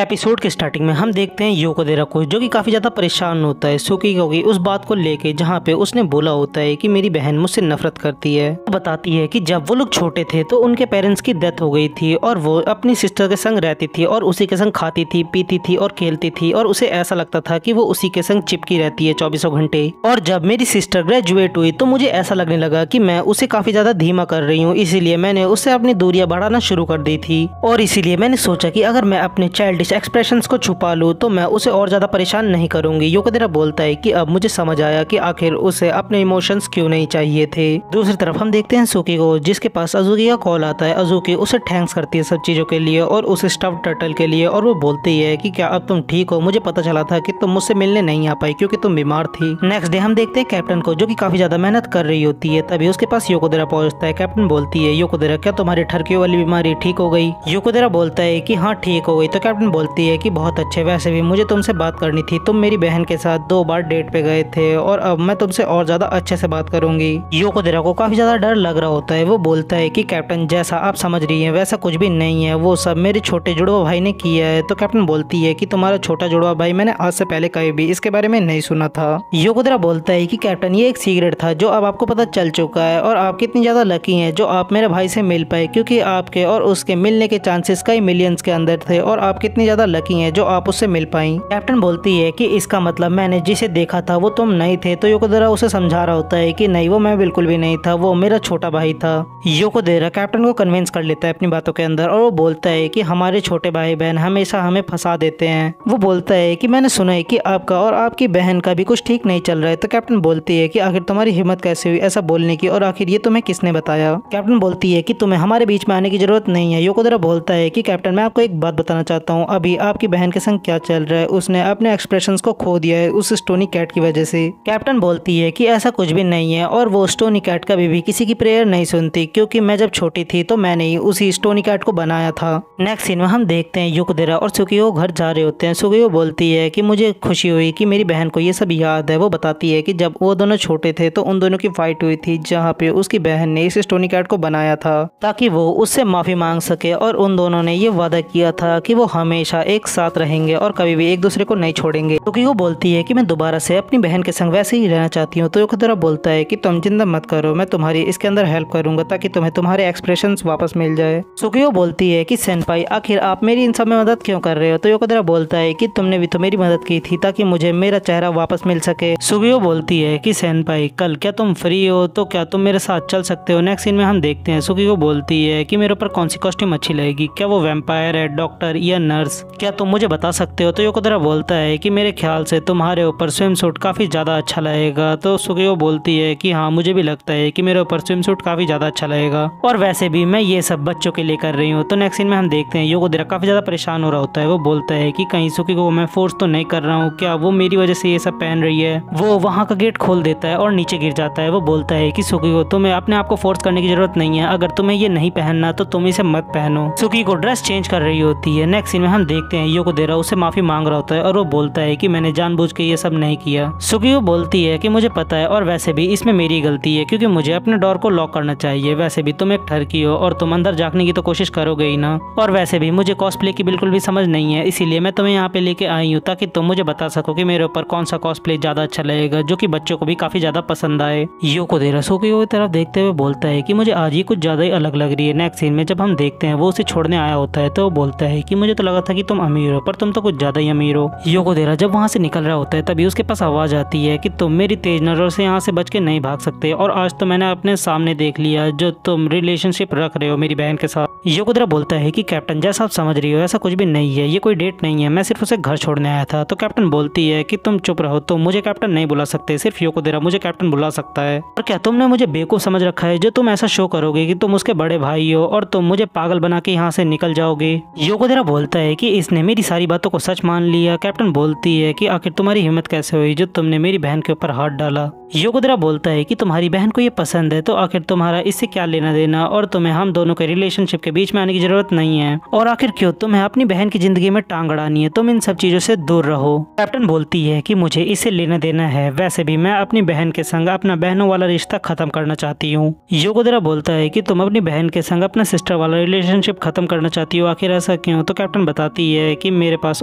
Episode के starting में हम देखते हैं योकोदेरा को, जो कि काफी ज्यादा परेशान होता है सुकीको की उस बात को लेके जहाँ पे उसने बोला होता है कि मेरी बहन मुझसे नफरत करती है। वो बताती है कि जब वो लोग छोटे थे तो उनके पेरेंट्स की डेथ हो गई थी और वो अपनी सिस्टर के संग रहती थी और उसी के संग खाती थी, पीती थी और खेलती थी और उसे ऐसा लगता था कि वो उसी के संग चिपकी रहती है 24 घंटे। और जब मेरी सिस्टर ग्रेजुएट हुई तो मुझे ऐसा लगने लगा कि मैं उसे काफी ज्यादा धीमा कर रही हूँ, इसीलिए मैंने उससे अपनी दूरियां बढ़ाना शुरू कर दी थी। और इसीलिए मैंने सोचा कि अगर मैं अपने चाइल्डिश एक्सप्रेशंस को छुपा लूं तो मैं उसे और ज्यादा परेशान नहीं करूंगी। योकोदेरा बोलता है कि अब मुझे समझ आया कि आखिर उसे अपने इमोशंस क्यों नहीं चाहिए थे। दूसरी तरफ हम देखते हैं सुकी को, जिसके पास अजुकी का कॉल आता है। अजुकी उसे थैंक्स करती है सब चीजों के लिए और उस स्टफ्ड टर्टल के लिए, और वो बोलती है कि क्या अब तुम ठीक हो, मुझे पता चला था कि तुम मुझसे मिलने नहीं आ पाई क्योंकि तुम बीमार थी। नेक्स्ट डे हम देखते हैं कैप्टन को, जो कि काफी ज्यादा मेहनत कर रही होती है। तभी उसके पास योकोदेरा पहुंचता है। कैप्टन बोलती है, योकोदेरा क्या तुम्हारी ठरकियों वाली बीमारी ठीक हो गई? योकोदेरा बोलता है कि हाँ ठीक हो गई। तो कैप्टन बोलती है कि बहुत अच्छे, वैसे भी मुझे तुमसे बात करनी थी, तुम मेरी बहन के साथ 2 बार डेट पे गए थे और अब मैं तुमसे और ज्यादा अच्छे से बात करूंगी। योकोदेरा को काफी ज्यादा डर लग रहा होता है। वो बोलता है कि कैप्टन जैसा आप समझ रही हैं वैसा कुछ भी नहीं है, वो सब मेरे छोटे जुड़वा भाई ने किया है। तो कैप्टन बोलती है कि तुम्हारा छोटा जुड़वा भाई मैंने आज से पहले कभी भी इसके बारे में नहीं सुना था। योकोदेरा बोलता है कि कैप्टन ये एक सीक्रेट था जो अब आपको पता चल चुका है और आप कितनी ज्यादा लकी हैं जो आप मेरे भाई से मिल पाए, क्योंकि आपके और उसके मिलने के चांसेस कई मिलियंस के अंदर थे और आप कितनी ज्यादा लकी हैं जो आप उससे मिल पाई। कैप्टन बोलती है कि इसका मतलब मैंने जिसे देखा था वो तुम नहीं थे। तो योकोदेरा उसे समझा रहा होता है कि नहीं, वो मैं बिल्कुल भी नहीं था, वो मेरा छोटा भाई था। योकोदेरा कैप्टन को कन्विंस कर लेता है अपनी बातों के अंदर और वो बोलता है कि हमारे छोटे भाई बहन हमेशा हमें फंसा देते हैं। वो बोलता है कि मैंने सुना है कि आपका और आपकी बहन का भी कुछ ठीक नहीं चल रहा है। तो कैप्टन बोलती है कि आखिर तुम्हारी हिम्मत कैसे हुई ऐसा बोलने की, और आखिर ये तुम्हें किसने बताया? कैप्टन बोलती है कि तुम्हें हमारे बीच में आने की जरूरत नहीं है। योकोदेरा बोलता है कि कैप्टन मैं आपको एक बात बताना चाहता हूँ, अभी आपकी बहन के संग क्या चल रहा है, उसने अपने एक्सप्रेशंस को खो दिया है उस स्टोनी कैट की वजह से। कैप्टन बोलती है कि ऐसा कुछ भी नहीं है और वो स्टोनी कैट कभी भी किसी की प्रेयर नहीं सुनती, क्योंकि मैं जब छोटी थी तो मैंने ही उसी स्टोनी कैट को बनाया था। नेक्स्ट सीन में हम देखते हैं योकोदेरा और सुकीको घर जा रहे होते हैं। सुकीको बोलती है कि मुझे खुशी हुई कि मेरी बहन को ये सब याद है। वो बताती है कि जब वो दोनों छोटे थे तो उन दोनों की फाइट हुई थी जहाँ पे उसकी बहन ने इस स्टोनी कैट को बनाया था ताकि वो उससे माफी मांग सके, और उन दोनों ने ये वादा किया था कि वो हमेशा एक साथ रहेंगे और कभी भी एक दूसरे को नहीं छोड़ेंगे। सुकीको बोलती है कि मैं दोबारा से अपनी बहन के संग वैसे ही रहना चाहती हूँ। तो योकोदेरा बोलता है कि तुम चिंता मत करो, मैं तुम्हारी इसके अंदर हेल्प करूंगा ताकि तुम्हें तुम्हारे एक्सप्रेशंस वापस मिल जाए। सुकीको बोलती है कि सेनपाई आखिर आप मेरी इन सब में मदद क्यों कर रहे हो? तो योकोदेरा बोलता है कि तुमने भी तो मेरी मदद की थी ताकि मुझे मेरा चेहरा वापस मिल सके। सुकीको बोलती है कि सेनपाई कल क्या तुम फ्री हो, तो क्या तुम मेरे साथ चल सकते हो? नेक्स्ट सीन में हम देखते हैं सुकीको बोलती है कि मेरे ऊपर कौन सी कॉस्ट्यूम अच्छी लगेगी, क्या वो वैम्पायर है, डॉक्टर या नर्स, क्या तुम मुझे बता सकते हो? तो योकोदेरा बोलता है कि मेरे ख्याल से तुम्हारे ऊपर स्विम सूट काफी ज्यादा अच्छा लगेगा। तो सुकीको बोलती है कि हाँ मुझे भी लगता है कि मेरे ऊपर स्विम सूट काफी ज्यादा अच्छा लगेगा, और वैसे भी मैं ये सब बच्चों के लिए कर रही हूँ। तो नेक्स्ट सीन में हम देखते हैं योकोदेरा काफी ज्यादा परेशान हो रहा होता है। वो बोलता है कि कहीं सुकीको को मैं फोर्स तो नहीं कर रहा हूँ, क्या वो मेरी वजह से ये सब पहन रही है? वो वहाँ का गेट खोल देता है और नीचे गिर जाता है। वो बोलता है कि सुकीको तुम्हें अपने आप को फोर्स करने की जरूरत नहीं है, अगर तुम्हें ये नहीं पहनना तो तुम इसे मत पहनो। सुकीको ड्रेस चेंज कर रही होती है। नेक्स्ट सीन में हम देखते हैं योकोदेरा उससे माफी मांग रहा होता है और वो बोलता है कि मैंने जानबूझ के ये सब नहीं किया। सुकीको बोलती है कि मुझे पता है और वैसे भी इसमें मेरी गलती है क्योंकि मुझे अपने डोर को लॉक करना चाहिए, वैसे भी तुम एक ठरकी हो और तुम अंदर झांकने की तो कोशिश करोगे ही ना, और वैसे भी मुझे कॉस्प्ले की बिल्कुल भी समझ नहीं है, इसीलिए मैं तुम्हें यहाँ पे लेके आई हूँ ताकि तुम मुझे बता सको कि मेरे ऊपर कौन सा कॉस्प्ले ज्यादा अच्छा लगेगा जो कि बच्चों को भी काफी ज्यादा पसंद आए। योकोदेरा सुकीको की तरफ देखते हुए बोलता है कि मुझे आज ये कुछ ज्यादा ही अलग लग रही है। नेक्स्ट सीन में जब हम देखते हैं वो उसे छोड़ने आया होता है तो वो बोलता है कि मुझे तो लगा था कि तुम अमीर हो, पर तुम तो कुछ ज्यादा ही अमीर हो। योकोदेरा जब वहाँ से निकल रहा होता है तभी उसके पास आवाज आती है कि तुम मेरी तेज नजरों से यहाँ से बच के नहीं भाग सकते, और आज तो मैंने अपने सामने देख लिया जो तुम रिलेशनशिप रख रहे हो मेरी बहन के साथ। योकोदेरा बोलता है कि कैप्टन जैसा आप समझ रही हो ऐसा कुछ भी नहीं है, ये कोई डेट नहीं है, मैं सिर्फ उसे घर छोड़ने आया था। तो कैप्टन बोलती है कि तुम चुप रहो, तुम मुझे कैप्टन नहीं बुला सकते, सिर्फ योकोदेरा मुझे कैप्टन बुला सकता है। और क्या तुमने मुझे बेवकूफ समझ रखा है जो तुम ऐसा शो करोगे कि तुम उसके बड़े भाई हो और तुम मुझे पागल बना के यहाँ से निकल जाओगे? योकोदेरा बोलता है कि इसने मेरी सारी बातों को सच मान लिया। कैप्टन बोलती है कि आखिर तुम्हारी हिम्मत कैसे हुई जो तुमने मेरी बहन के ऊपर हाथ डाला? योकोदेरा बोलता है कि तुम्हारी बहन को ये पसंद है तो आखिर तुम्हारा इससे क्या लेना देना, और तुम्हें हम दोनों के रिलेशनशिप के बीच में आने की जरूरत नहीं है, और आखिर क्यों तुम्हें अपनी बहन की जिंदगी में टांग अड़ानी है, तुम इन सब चीजों से दूर रहो। कैप्टन बोलती है कि मुझे इससे लेना देना है, वैसे भी मैं अपनी बहन के संग अपना बहनों वाला रिश्ता खत्म करना चाहती हूँ। योकोदेरा बोलता है कि तुम अपनी बहन के संग अपना सिस्टर वाला रिलेशनशिप खत्म करना चाहती हो, आखिर ऐसा क्यों? तो कैप्टन बताती बताती है कि मेरे पास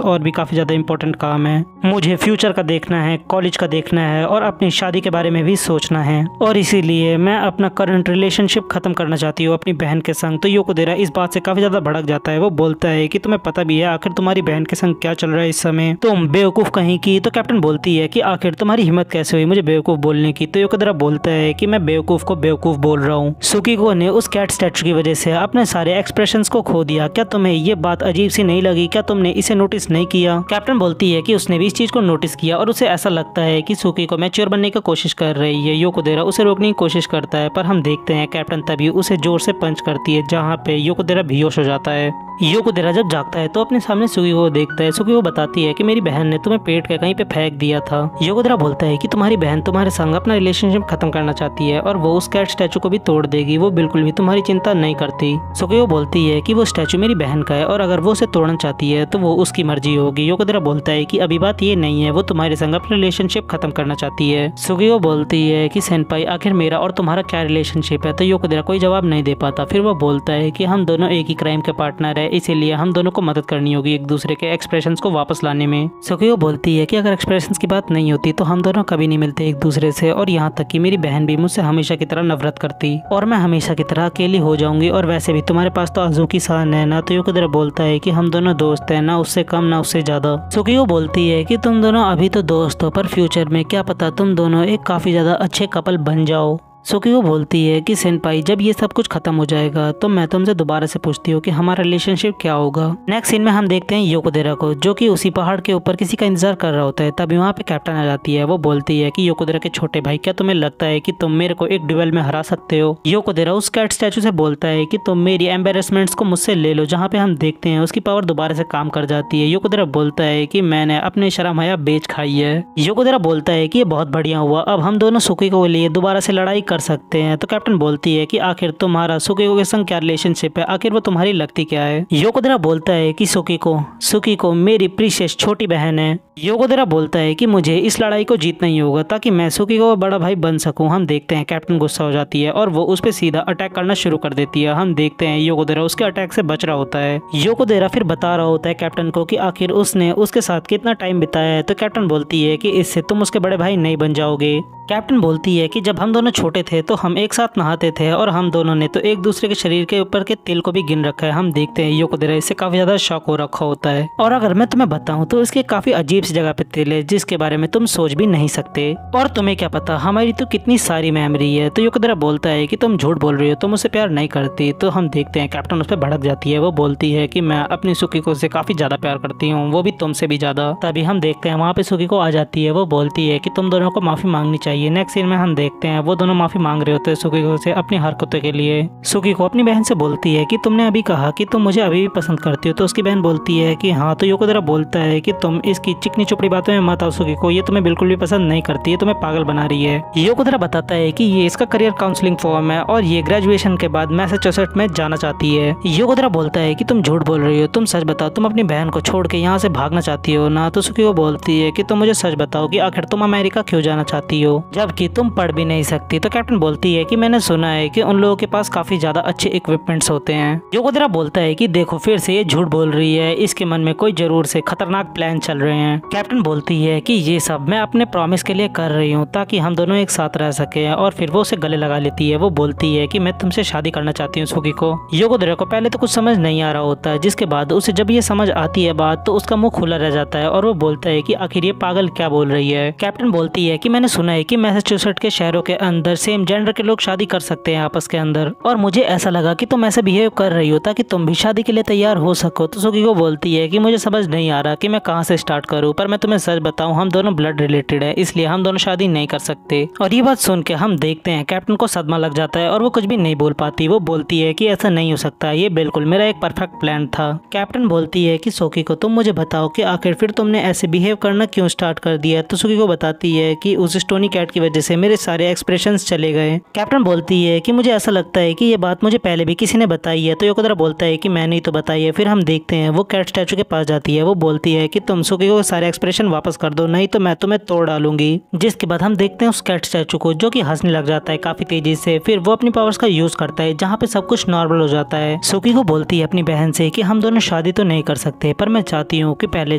और भी काफ़ी ज़्यादा इंपॉर्टेंट काम है, मुझे फ्यूचर का देखना है, कॉलेज का देखना है और अपनी शादी के बारे में भी सोचना है, और इसीलिए मैं अपना करंट रिलेशनशिप खत्म करना चाहती हूँ अपनी बहन के संग। तो योकोदेरा इस बात से काफ़ी ज़्यादा भड़क जाता है। वो बोलता है कि तुम्हें पता भी है आखिर तुम्हारी बहन के संग क्या चल रहा है इस समय, तुम बेवकूफ़ कहीं की। तो कैप्टन बोलती है कि आखिर तुम्हारी हिम्मत कैसे हुई मुझे बेवकूफ़ बोलने की। तो योकोदेरा बोलता है कि मैं बेवकूफ़ को बेवकूफ़ बोल रहा हूँ। सुकीको ने उस कैट स्टैचू की वजह से अपने सारे एक्सप्रेशंस को खो दिया। क्या तुम्हें ये बात अजीब सी नहीं लगी? क्या तुमने इसे नोटिस नहीं किया? कैप्टन बोलती है कि उसने भी इस चीज को नोटिस किया और उसे ऐसा लगता है कि सुकीको मैच्योर बनने की कोशिश कर रही है। योकोदेरा उसे रोकने की कोशिश करता है, पर हम देखते हैं कैप्टन तभी उसे जोर से पंच करती है, जहाँ पे योकोदेरा बेहोश हो जाता है। योकोदेरा जब जागता है तो अपने सामने सुकीको को देखता है। सुकीको बताती है कि मेरी बहन ने तुम्हें पेट के कहीं पे फेंक दिया था। योकोदेरा बोलता है कि तुम्हारी बहन तुम्हारे संग अपना रिलेशनशिप खत्म करना चाहती है और वो उस कैट स्टैचू को भी तोड़ देगी, वो बिल्कुल भी तुम्हारी चिंता नहीं करती। सुकीको बोलती है कि वो स्टैचू मेरी बहन का है और अगर वो उसे तोड़ना चाहती है तो वो उसकी मर्जी होगी। योकोदेरा बोलता है कि अभी बात ये नहीं है, वो तुम्हारे संग अपना रिलेशनशिप खत्म करना चाहती है। सुकीको बोलती है कि सेनपाई आखिर मेरा और तुम्हारा क्या रिलेशनशिप है? तो योकोदेरा कोई जवाब नहीं दे पाता। फिर वो बोलता है कि हम दोनों एक ही क्राइम के पार्टनर है, इसीलिए हम दोनों को मदद करनी होगी एक दूसरे के एक्सप्रेशंस को वापस लाने में। सुकीको बोलती है कि अगर एक्सप्रेशंस की बात नहीं होती तो हम दोनों कभी नहीं मिलते एक दूसरे से, और यहाँ तक कि मेरी बहन भी मुझसे हमेशा की तरह नफरत करती और मैं हमेशा की तरह अकेली हो जाऊंगी, और वैसे भी तुम्हारे पास तो अज़ूकी सान है ना। तो योकोदेरा बोलता है कि हम दोनों दोस्त हैं, ना उससे कम ना उससे ज्यादा। सुकीको बोलती है कि तुम दोनों अभी तो दोस्त हो, पर फ्यूचर में क्या पता तुम दोनों एक काफी ज्यादा अच्छे कपल बन जाओ। सुकीको बोलती है कि सेनपाई जब ये सब कुछ खत्म हो जाएगा तो मैं तुमसे दोबारा से पूछती हूँ कि हमारा रिलेशनशिप क्या होगा। नेक्स्ट सीन में हम देखते हैं योकोदेरा को, जो कि उसी पहाड़ के ऊपर किसी का इंतजार कर रहा होता है। तभी वहाँ पे कैप्टन आ जाती है। वो बोलती है कि योकोदेरा के छोटे भाई, क्या तुम्हें लगता है कि तुम मेरे को एक ड्यूएल में हरा सकते हो? योकोदेरा उस कैट स्टैचू से बोलता है कि तुम मेरी एम्बेरसमेंट्स को मुझसे ले लो, जहाँ पे हम देखते हैं उसकी पावर दोबारा से काम कर जाती है। योकोदेरा बोलता है कि मैंने अपने शर्म हया बेच खाई है। योकोदेरा बोलता है कि ये बहुत बढ़िया हुआ, अब हम दोनों सुकीको के लिए दोबारा से लड़ाई कर सकते हैं। तो कैप्टन बोलती है कि आखिर तुम्हारा सुकीको के संग क्या रिलेशनशिप है, आखिर वो तुम्हारी लगती क्या है? योकोदेरा बोलता है कि सुकीको मेरी प्रीशियस छोटी बहन है। योकोदेरा बोलता है कि मुझे इस लड़ाई को जीतना ही होगा ताकि मैं सुकीको का बड़ा भाई बन सकूं। हम देखते हैं कैप्टन गुस्सा हो जाती है और वो उस पर सीधा अटैक करना शुरू कर देती है। हम देखते हैं योकोदेरा उसके अटैक से बच रहा होता है। योकोदेरा फिर बता रहा होता है कैप्टन को कि आखिर उसने उसके साथ कितना टाइम बिताया है। तो कैप्टन बोलती है कि इससे तुम उसके बड़े भाई नहीं बन जाओगे। कैप्टन बोलती है कि जब हम दोनों छोटे थे तो हम एक साथ नहाते थे और हम दोनों ने तो एक दूसरे के शरीर के ऊपर के तिल को भी गिन रखा है। हम देखते हैं योकोदेरा इससे काफी ज्यादा शॉक हो रखा होता है, और अगर मैं तुम्हें बताऊं तो इसके काफी अजीब सी जगह पे तिल है जिसके बारे में तुम सोच भी नहीं सकते, और तुम्हें क्या पता हमारी तो कितनी सारी मेमोरी है। तो योकोदेरा बोलता है कि तुम झूठ बोल रही हो, तुम मुझसे प्यार नहीं करती। तो हम देखते हैं कैप्टन उस पर भड़क जाती है। वो बोलती है कि मैं अपनी सुकीको से काफी ज्यादा प्यार करती हूँ, वो भी तुमसे भी ज्यादा। तभी हम देखते हैं वहाँ पे सुकीको आ जाती है। वो बोलती है कि तुम दोनों को माफी मांगनी चाहिए। नेक्स्ट सीन में हम देखते हैं वो दोनों माफी मांग रहे होते हैं सुकीको से अपनी हरकतों के लिए। सुकीको अपनी बहन से बोलती है कि तुमने अभी कहा कि तुम मुझे अभी भी पसंद करती हो। तो उसकी बहन बोलती है कि हाँ। तो योकोदेरा बोलता है कि तुम इसकी चिकनी चुपड़ी बातों में मत आओ सुकीको, ये तुम्हें बिल्कुल भी पसंद नहीं करती है, तुम्हें पागल बना रही है। योकोदेरा बताता है कि ये इसका करियर काउंसलिंग फॉर्म है और ये ग्रेजुएशन के बाद मैसाचुसेट्स में जाना चाहती है। योकोदेरा बोलता है कि तुम झूठ बोल रही हो, तुम सच बताओ, तुम अपनी बहन को छोड़ के यहाँ से भागना चाहती हो ना। तो सुकीको बोलती है कि तुम मुझे सच बताओ कि आखिर तुम अमेरिका क्यों जाना चाहती हो जबकि तुम पढ़ भी नहीं सकती। तो कैप्टन बोलती है कि मैंने सुना है कि उन लोगों के पास काफी ज्यादा अच्छे इक्विपमेंट्स होते हैं। योकोदेरा बोलता है कि देखो फिर से ये झूठ बोल रही है, इसके मन में कोई जरूर से खतरनाक प्लान चल रहे हैं। कैप्टन बोलती है कि ये सब मैं अपने प्रॉमिस के लिए कर रही हूँ ताकि हम दोनों एक साथ रह सके, और फिर वो उसे गले लगा लेती है। वो बोलती है कि मैं तुमसे शादी करना चाहती हूँ सुकीको। योकोदेरा को पहले तो कुछ समझ नहीं आ रहा होता है, जिसके बाद उसे जब ये समझ आती है बात तो उसका मुंह खुला रह जाता है और वो बोलता है कि आखिर ये पागल क्या बोल रही है। कैप्टन बोलती है कि मैंने सुना है कि मैसाचुसेट्स के शहरों के अंदर सेम जेंडर के लोग शादी कर सकते हैं आपस के अंदर, और मुझे ऐसा लगा कि तुम ऐसा बिहेव कर रही हो ताकि तुम भी शादी के लिए तैयार हो सको। तो सुकीको बोलती है कि मुझे समझ नहीं आ रहा कि मैं कहां से स्टार्ट करूं, पर मैं तुम्हें सच बताऊं हम दोनों ब्लड रिलेटेड है, इसलिए हम दोनों शादी नहीं कर सकते। और ये बात सुन के हम देखते हैं कैप्टन को सदमा लग जाता है और वो कुछ भी नहीं बोल पाती। वो बोलती है कि ऐसा नहीं हो सकता, ये बिल्कुल मेरा एक परफेक्ट प्लान था। कैप्टन बोलती है कि सुकीको तुम मुझे बताओ कि आखिर फिर तुमने ऐसे बिहेव करना क्यों स्टार्ट कर दिया। तो सुकीको बताती है कि उस स्टोनी कैट की वजह से मेरे सारे एक्सप्रेशंस चले गए। कैप्टन बोलती है कि मुझे ऐसा लगता है कि ये बात मुझे पहले भी किसी ने बताई है। तो योकोदेरा बोलता है कि मैंने ही तो बताई है। फिर हम देखते हैं वो कैट स्टैचू के पास जाती है। वो बोलती है कि तुम सुकीको के सारे एक्सप्रेशन वापस कर दो, नहीं तो मैं तुम्हें तोड़ डालूंगी। जिसके बाद हम देखते हैं उस कैट स्टैचू को जो कि हंसने लग जाता है काफी तेजी से। फिर वो अपनी पावर्स का यूज करता है जहाँ पे सब कुछ नॉर्मल हो जाता है। सुकी को बोलती है अपनी बहन से कि हम दोनों शादी तो नहीं कर सकते, पर मैं चाहती हूँ कि पहले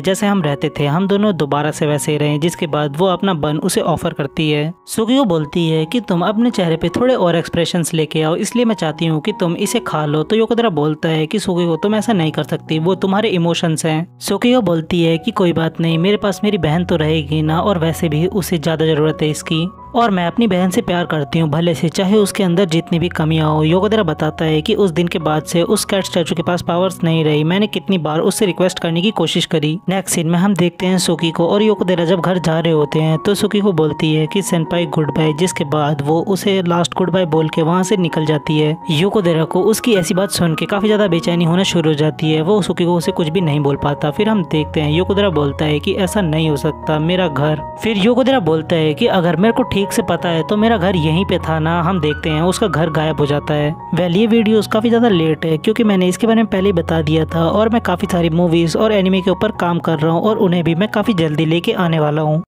जैसे हम रहते थे हम दोनों दोबारा से वैसे ही रहें। जिसके बाद वो अपना बन उसे ऑफर करती है। सुकी को बोलती है कि तुम अपने चेहरे पे थोड़े और एक्सप्रेशंस लेके आओ, इसलिए मैं चाहती हूँ कि तुम इसे खा लो। तो योकोतेरा बोलता है कि सुकी को तुम ऐसा नहीं कर सकती, वो तुम्हारे इमोशंस हैं। सुकी को बोलती है कि कोई बात नहीं, मेरे पास मेरी बहन तो रहेगी ना, और वैसे भी उसे ज्यादा जरूरत है इसकी, और मैं अपनी बहन से प्यार करती हूँ भले से, चाहे उसके अंदर जितनी भी कमियां हो। योकोतेरा बताता है कि उस दिन के बाद से उस कैट स्टैचू के पास पावर्स नहीं रही, मैंने कितनी बार उससे रिक्वेस्ट करने की कोशिश करी। नेक्स्ट सीन में हम देखते हैं सुकी को और योकोतेरा जब घर जा रहे होते हैं तो सुकी को बोलती है कि सेनपाई गुड बाय। जिसके बाद वो उसे लास्ट गुड बाय बोल के वहाँ से निकल जाती है। योकोतेरा को उसकी ऐसी बात सुन के काफी ज्यादा बेचैनी होना शुरू हो जाती है। वो सुकी को उसे कुछ भी नहीं बोल पाता। फिर हम देखते हैं योकोतेरा बोलता है कि ऐसा नहीं हो सकता, मेरा घर। फिर योकोतेरा बोलता है कि अगर मेरे को ठीक से पता है तो मेरा घर यहीं पे था ना। हम देखते हैं उसका घर गायब हो जाता है। वेल ये वीडियो काफी ज्यादा लेट है क्योंकि मैंने इसके बारे में पहले ही बता दिया था, और मैं काफी सारी मूवीज और एनिमे के ऊपर काम कर रहा हूँ और उन्हें भी मैं काफी जल्दी लेके आने वाला हूँ।